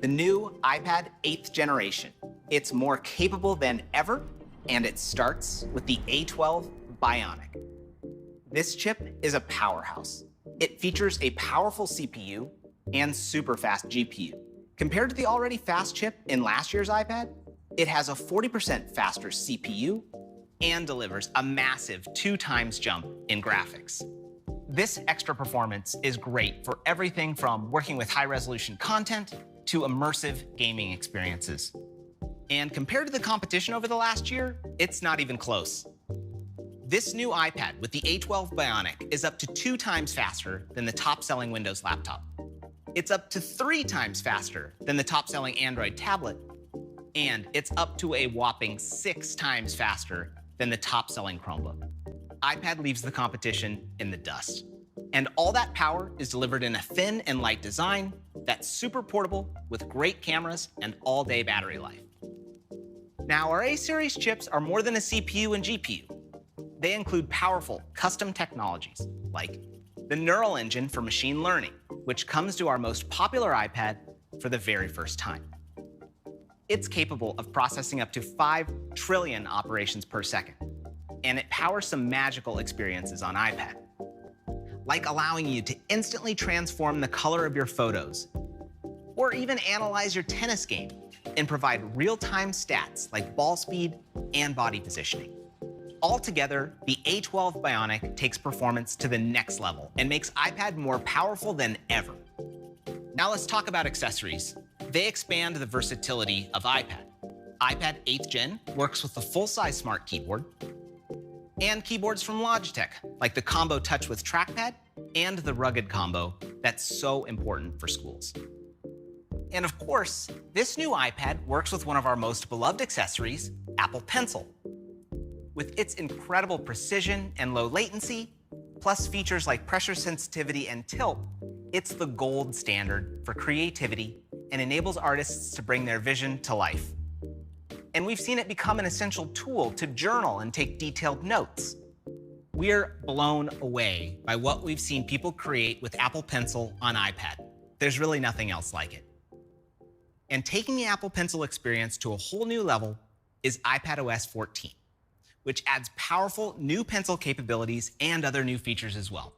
the new iPad 8th generation. It's more capable than ever, and it starts with the A12 Bionic. This chip is a powerhouse. It features a powerful CPU and super fast GPU. Compared to the already fast chip in last year's iPad, it has a 40% faster CPU and delivers a massive 2x jump in graphics. This extra performance is great for everything from working with high-resolution content to immersive gaming experiences. And compared to the competition over the last year, it's not even close. This new iPad with the A12 Bionic is up to 2x faster than the top-selling Windows laptop. It's up to 3x faster than the top-selling Android tablet, and it's up to a whopping 6x faster than the top-selling Chromebook. iPad leaves the competition in the dust. And all that power is delivered in a thin and light design that's super portable with great cameras and all-day battery life. Now, our A-series chips are more than a CPU and GPU. They include powerful custom technologies like the Neural Engine for machine learning, which comes to our most popular iPad for the very first time. It's capable of processing up to 5 trillion operations per second, and it powers some magical experiences on iPad, like allowing you to instantly transform the color of your photos, or even analyze your tennis game and provide real-time stats like ball speed and body positioning. Altogether, the A12 Bionic takes performance to the next level and makes iPad more powerful than ever. Now let's talk about accessories. They expand the versatility of iPad. iPad 8th Gen works with the full-size smart keyboard and keyboards from Logitech, like the Combo Touch with Trackpad and the Rugged Combo that's so important for schools. And of course, this new iPad works with one of our most beloved accessories, Apple Pencil. With its incredible precision and low latency, plus features like pressure sensitivity and tilt, it's the gold standard for creativity and enables artists to bring their vision to life. And we've seen it become an essential tool to journal and take detailed notes. We're blown away by what we've seen people create with Apple Pencil on iPad. There's really nothing else like it. And taking the Apple Pencil experience to a whole new level is iPadOS 14, which adds powerful new pencil capabilities and other new features as well.